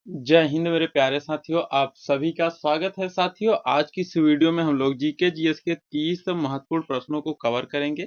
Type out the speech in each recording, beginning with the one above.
जय हिंद मेरे प्यारे साथियों, आप सभी का स्वागत है। साथियों, आज की इस वीडियो में हम लोग जीके जीएस के 30 महत्वपूर्ण प्रश्नों को कवर करेंगे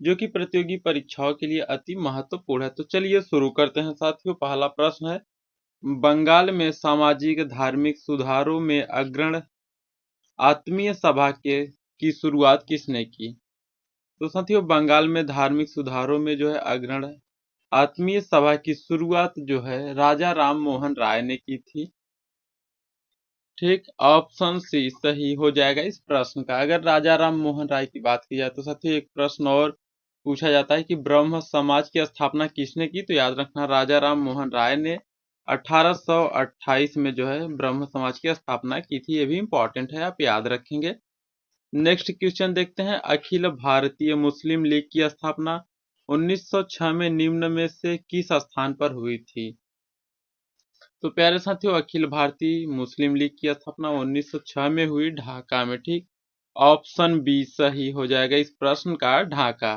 जो कि प्रतियोगी परीक्षाओं के लिए अति महत्वपूर्ण है। तो चलिए शुरू करते हैं। साथियों, पहला प्रश्न है, बंगाल में सामाजिक धार्मिक सुधारों में अग्रण आत्मीय सभा के की शुरुआत किसने की? तो साथियों, बंगाल में धार्मिक सुधारों में जो है अग्रण आत्मीय सभा की शुरुआत जो है राजा राम मोहन राय ने की थी। ठीक, ऑप्शन सी सही हो जाएगा इस प्रश्न का। अगर राजा राम मोहन राय की बात की जाए तो साथियों एक प्रश्न और पूछा जाता है कि ब्रह्म समाज की स्थापना किसने की? तो याद रखना राजा राम मोहन राय ने 1828 में जो है ब्रह्म समाज की स्थापना की थी। ये भी इंपॉर्टेंट है, आप याद रखेंगे। नेक्स्ट क्वेश्चन देखते हैं, अखिल भारतीय मुस्लिम लीग की स्थापना 1906 में निम्न में से किस स्थान पर हुई थी? तो प्यारे साथियों, अखिल भारतीय मुस्लिम लीग की स्थापना 1906 में हुई ढाका में। ठीक, ऑप्शन बी सही हो जाएगा इस प्रश्न का, ढाका।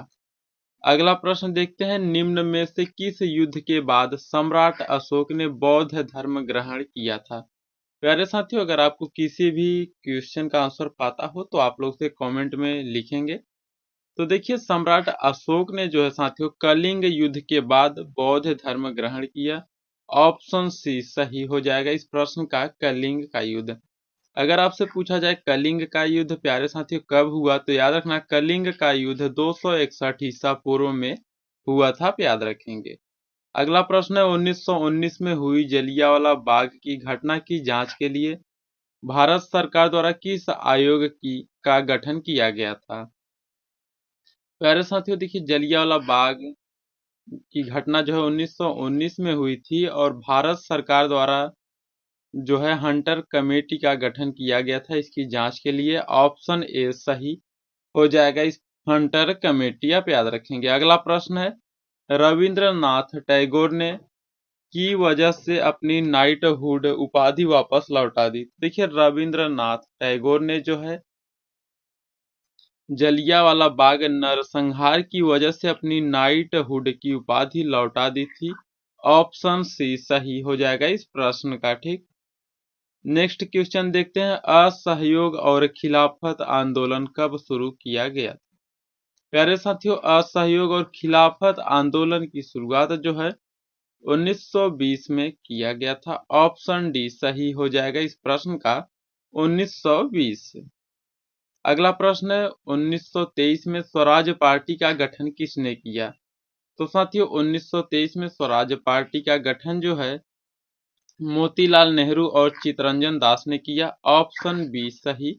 अगला प्रश्न देखते हैं, निम्न में से किस युद्ध के बाद सम्राट अशोक ने बौद्ध धर्म ग्रहण किया था? प्यारे साथियों, अगर आपको किसी भी क्वेश्चन का आंसर पता हो तो आप लोग से कमेंट में लिखेंगे। तो देखिए, सम्राट अशोक ने जो है साथियों कलिंग युद्ध के बाद बौद्ध धर्म ग्रहण किया। ऑप्शन सी सही हो जाएगा इस प्रश्न का, कलिंग का युद्ध। अगर आपसे पूछा जाए कलिंग का युद्ध प्यारे साथियों कब हुआ, तो याद रखना कलिंग का युद्ध 261 ईसा पूर्व में हुआ था, आप याद रखेंगे। अगला प्रश्न है, 1919 में हुई जलियांवाला बाग की घटना की जांच के लिए भारत सरकार द्वारा किस आयोग का गठन किया गया था? प्यारे साथियों, देखिए जलियांवाला बाग की घटना जो है 1919 में हुई थी और भारत सरकार द्वारा जो है हंटर कमेटी का गठन किया गया था इसकी जांच के लिए। ऑप्शन ए सही हो जाएगा इस हंटर कमेटी, आप याद रखेंगे। अगला प्रश्न है, रविंद्रनाथ टैगोर ने की वजह से अपनी नाइटहुड उपाधि वापस लौटा दी? देखिए, रविंद्रनाथ टैगोर ने जो है जलियांवाला बाग नरसंहार की वजह से अपनी नाइटहुड की उपाधि लौटा दी थी। ऑप्शन सी सही हो जाएगा इस प्रश्न का। ठीक, नेक्स्ट क्वेश्चन देखते हैं, असहयोग और खिलाफत आंदोलन कब शुरू किया गया? प्यारे साथियों, असहयोग और खिलाफत आंदोलन की शुरुआत जो है 1920 में किया गया था। ऑप्शन डी सही हो जाएगा इस प्रश्न का, 1920। अगला प्रश्न है, 1923 में स्वराज पार्टी का गठन किसने किया? तो साथियों 1923 में स्वराज पार्टी का गठन जो है मोतीलाल नेहरू और चित्तरंजन दास ने किया। ऑप्शन बी सही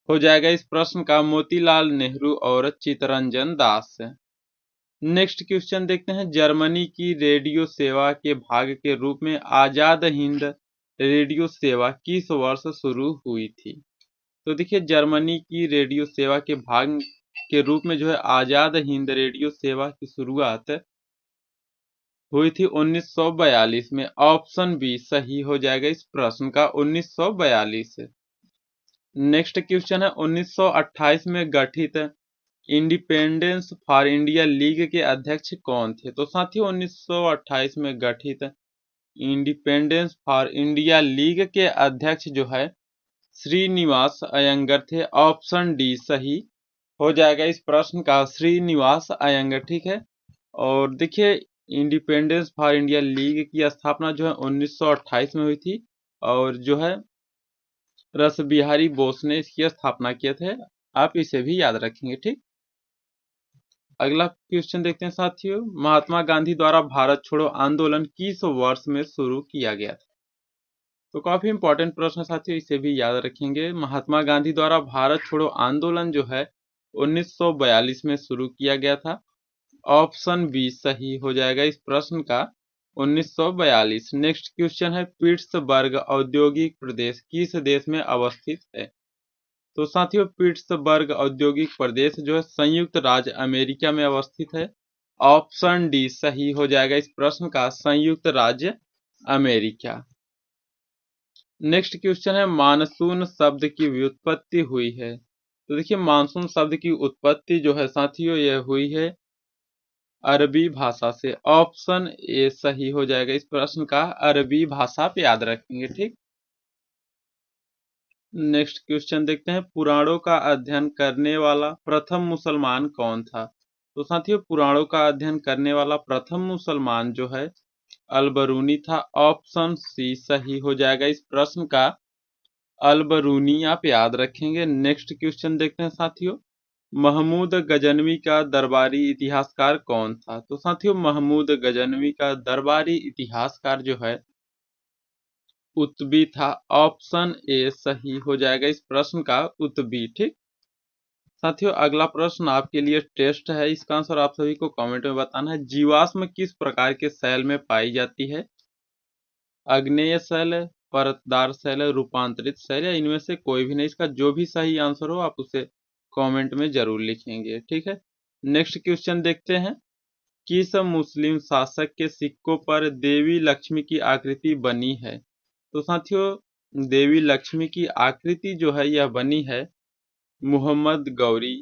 हो जाएगा इस प्रश्न का, मोतीलाल नेहरू और चित्तरंजन दास। नेक्स्ट क्वेश्चन देखते हैं, जर्मनी की रेडियो सेवा के भाग के रूप में आजाद हिंद रेडियो सेवा किस वर्ष शुरू हुई थी? तो देखिए, जर्मनी की रेडियो सेवा के भाग के रूप में जो है आजाद हिंद रेडियो सेवा की शुरुआत हुई थी 1942 में। ऑप्शन बी सही हो जाएगा इस प्रश्न का, 1942। नेक्स्ट क्वेश्चन है, 1928 में गठित इंडिपेंडेंस फॉर इंडिया लीग के अध्यक्ष कौन थे? तो साथियों 1928 में गठित इंडिपेंडेंस फॉर इंडिया लीग के अध्यक्ष जो है श्रीनिवास अयंगर थे। ऑप्शन डी सही हो जाएगा इस प्रश्न का, श्रीनिवास अयंगर। ठीक है, और देखिए इंडिपेंडेंस फॉर इंडिया लीग की स्थापना जो है 1928 में हुई थी और जो है रस बिहारी बोस ने इसकी स्थापना किए थे, आप इसे भी याद रखेंगे। ठीक, अगला क्वेश्चन देखते हैं साथियों, महात्मा गांधी द्वारा भारत छोड़ो आंदोलन किस वर्ष में शुरू किया गया था? तो काफी इंपॉर्टेंट प्रश्न है साथियों, इसे भी याद रखेंगे। महात्मा गांधी द्वारा भारत छोड़ो आंदोलन जो है 1942 में शुरू किया गया था। ऑप्शन बी सही हो जाएगा इस प्रश्न का, 1942। नेक्स्ट क्वेश्चन है, पिट्सबर्ग औद्योगिक प्रदेश किस देश में अवस्थित है? तो साथियों पिट्सबर्ग औद्योगिक प्रदेश जो है संयुक्त राज्य अमेरिका में अवस्थित है। ऑप्शन डी सही हो जाएगा इस प्रश्न का, संयुक्त राज्य अमेरिका। नेक्स्ट क्वेश्चन है, मानसून शब्द की व्युत्पत्ति हुई है? तो देखिए मानसून शब्द की उत्पत्ति जो है साथियों यह हुई है अरबी भाषा से। ऑप्शन ए सही हो जाएगा इस प्रश्न का, अरबी भाषा पे याद रखेंगे। ठीक, नेक्स्ट क्वेश्चन देखते हैं, पुराणों का अध्ययन करने वाला प्रथम मुसलमान कौन था? तो साथियों, पुराणों का अध्ययन करने वाला प्रथम मुसलमान जो है अल-बरूनी था। ऑप्शन सी सही हो जाएगा इस प्रश्न का, अल-बरूनी आप याद रखेंगे। नेक्स्ट क्वेश्चन देखते हैं साथियों, महमूद गजनवी का दरबारी इतिहासकार कौन था? तो साथियों, महमूद गजनवी का दरबारी इतिहासकार जो है उत्बी था। ऑप्शन ए सही हो जाएगा इस प्रश्न का, उत्बी। ठीक, साथियों अगला प्रश्न आपके लिए टेस्ट है, इसका आंसर आप सभी को कमेंट में बताना है। जीवाश्म किस प्रकार के शैल में पाई जाती है? आग्नेय शैल, परतदार शैल, रूपांतरित शैल, या इनमें से कोई भी नहीं? इसका जो भी सही आंसर हो आप उसे कमेंट में जरूर लिखेंगे। ठीक है, नेक्स्ट क्वेश्चन देखते हैं, किस मुस्लिम शासक के सिक्कों पर देवी लक्ष्मी की आकृति बनी है? तो साथियों, देवी लक्ष्मी की आकृति जो है यह बनी है मोहम्मद गौरी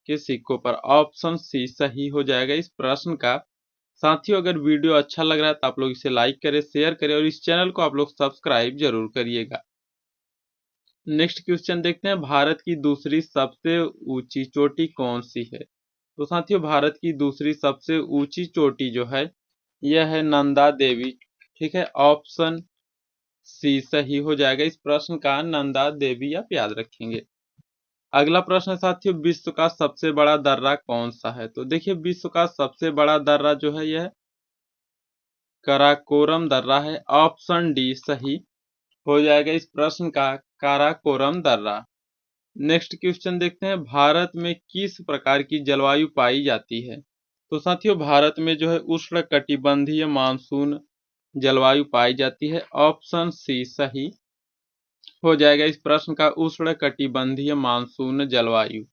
के सिक्कों पर। ऑप्शन सी सही हो जाएगा इस प्रश्न का। साथियों, अगर वीडियो अच्छा लग रहा है तो आप लोग इसे लाइक करें, शेयर करें और इस चैनल को आप लोग सब्सक्राइब जरूर करिएगा। नेक्स्ट क्वेश्चन देखते हैं, भारत की दूसरी सबसे ऊंची चोटी कौन सी है? तो साथियों, भारत की दूसरी सबसे ऊंची चोटी जो है यह है नंदा देवी। ठीक है, ऑप्शन सी सही हो जाएगा इस प्रश्न का, नंदा देवी आप याद रखेंगे। अगला प्रश्न साथियों, विश्व का सबसे बड़ा दर्रा कौन सा है? तो देखिए, विश्व का सबसे बड़ा दर्रा जो है यह काराकोरम दर्रा है। ऑप्शन डी सही हो जाएगा इस प्रश्न का, काराकोरम दर्रा। नेक्स्ट क्वेश्चन देखते हैं, भारत में किस प्रकार की जलवायु पाई जाती है? तो साथियों, भारत में जो है उष्ण कटिबंधीय मानसून जलवायु पाई जाती है। ऑप्शन सी सही हो जाएगा इस प्रश्न का, उष्ण कटिबंधीय मानसून जलवायु।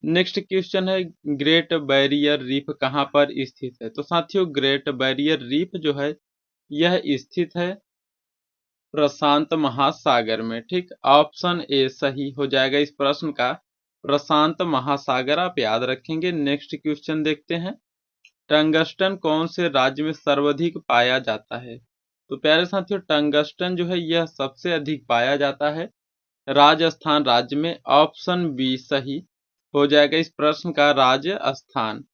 नेक्स्ट क्वेश्चन है, ग्रेट बैरियर रीफ कहाँ पर स्थित है? तो साथियों, ग्रेट बैरियर रीफ जो है यह स्थित है प्रशांत महासागर में। ठीक, ऑप्शन ए सही हो जाएगा इस प्रश्न का, प्रशांत महासागर आप याद रखेंगे। नेक्स्ट क्वेश्चन देखते हैं, टंगस्टन कौन से राज्य में सर्वाधिक पाया जाता है? तो प्यारे साथियों, टंगस्टन जो है यह सबसे अधिक पाया जाता है राजस्थान राज्य में। ऑप्शन बी सही हो जाएगा इस प्रश्न का, राजस्थान।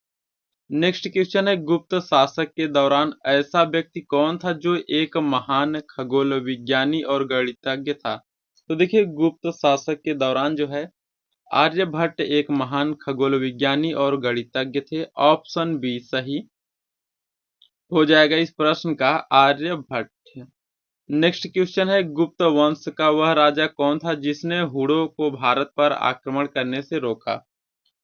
नेक्स्ट क्वेश्चन है, गुप्त शासक के दौरान ऐसा व्यक्ति कौन था जो एक महान खगोल विज्ञानी और गणितज्ञ था? तो देखिए, गुप्त शासक के दौरान जो है आर्यभट्ट एक महान खगोल विज्ञानी और गणितज्ञ थे। ऑप्शन बी सही हो जाएगा इस प्रश्न का, आर्यभट्ट। नेक्स्ट क्वेश्चन है, गुप्त वंश का वह राजा कौन था जिसने हुड़ों को भारत पर आक्रमण करने से रोका?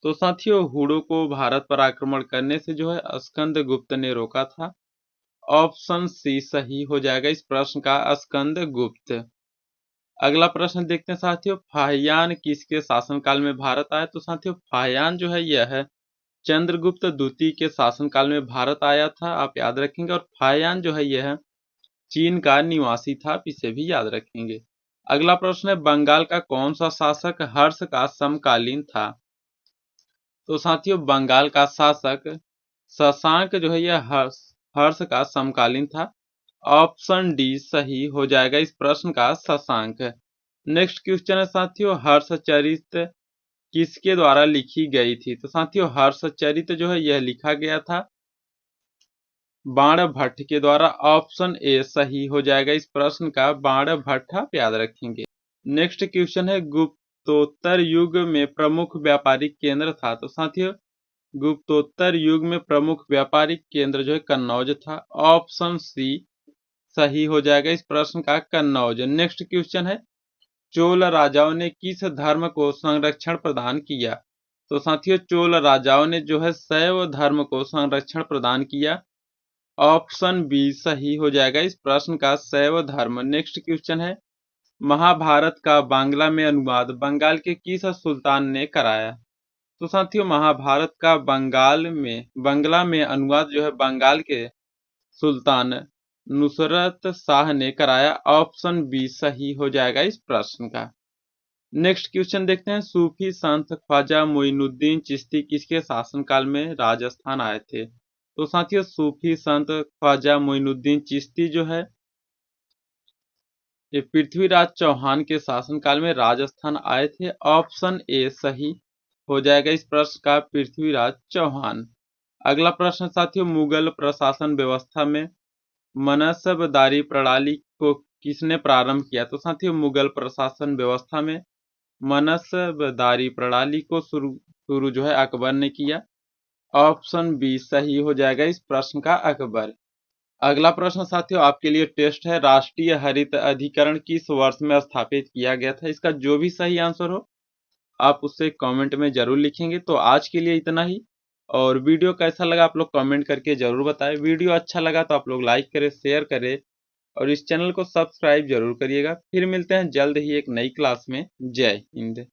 तो साथियों, हुड़ों को भारत पर आक्रमण करने से जो है स्कंदगुप्त ने रोका था। ऑप्शन सी सही हो जाएगा इस प्रश्न का, स्कंदगुप्त। अगला प्रश्न देखते हैं साथियों, फाहियान किसके शासनकाल में भारत आया? तो साथियों, फाहियान जो है यह है चंद्रगुप्त द्वितीय के शासनकाल में भारत आया था, आप याद रखेंगे। और फाहियान जो है यह चीन का निवासी था, आप इसे भी याद रखेंगे। अगला प्रश्न है, बंगाल का कौन सा शासक हर्ष का समकालीन था? तो साथियों, बंगाल का शासक शशांक जो है यह हर्ष का समकालीन था। ऑप्शन डी सही हो जाएगा इस प्रश्न का, शशांक। नेक्स्ट क्वेश्चन है साथियों, हर्षचरित किसके द्वारा लिखी गई थी? तो साथियों, हर्षचरित जो है यह लिखा गया था बाणभट्ट के द्वारा। ऑप्शन ए सही हो जाएगा इस प्रश्न का, बाणभट्ट आप याद रखेंगे। नेक्स्ट क्वेश्चन है, गुप्तोत्तर युग में प्रमुख व्यापारिक केंद्र था? तो साथियों, गुप्तोत्तर युग में प्रमुख व्यापारिक केंद्र जो है कन्नौज था। ऑप्शन सी सही हो जाएगा इस प्रश्न का, कन्नौज। नेक्स्ट क्वेश्चन है, चोल राजाओं ने किस धर्म को संरक्षण प्रदान किया? तो साथियों, चोल राजाओं ने जो है शैव धर्म को संरक्षण प्रदान किया। ऑप्शन बी सही हो जाएगा इस प्रश्न का, शैव धर्म। नेक्स्ट क्वेश्चन है, महाभारत का बांग्ला में अनुवाद बंगाल के किस सुल्तान ने कराया? तो साथियों, महाभारत का बांग्ला में अनुवाद जो है बंगाल के सुल्तान नुसरत शाह ने कराया। ऑप्शन बी सही हो जाएगा इस प्रश्न का। नेक्स्ट क्वेश्चन देखते हैं, सूफी संत ख्वाजा मोइनुद्दीन चिश्ती किसके शासनकाल में राजस्थान आए थे? तो साथियों सूफी संत ख्वाजा मोइनुद्दीन चिश्ती जो है ये पृथ्वीराज चौहान के शासनकाल में राजस्थान आए थे। ऑप्शन ए सही हो जाएगा इस प्रश्न का, पृथ्वीराज चौहान। अगला प्रश्न साथियों, मुगल प्रशासन व्यवस्था में मनसबदारी प्रणाली को किसने प्रारंभ किया? तो साथियों मुगल प्रशासन व्यवस्था में मनसबदारी प्रणाली को शुरू जो है अकबर ने किया। ऑप्शन बी सही हो जाएगा इस प्रश्न का, अकबर। अगला प्रश्न साथियों आपके लिए टेस्ट है, राष्ट्रीय हरित अधिकरण किस वर्ष में स्थापित किया गया था? इसका जो भी सही आंसर हो आप उससे कमेंट में जरूर लिखेंगे। तो आज के लिए इतना ही, और वीडियो कैसा लगा आप लोग कमेंट करके जरूर बताएं। वीडियो अच्छा लगा तो आप लोग लाइक करें, शेयर करें और इस चैनल को सब्सक्राइब जरूर करिएगा। फिर मिलते हैं जल्द ही एक नई क्लास में। जय हिंद।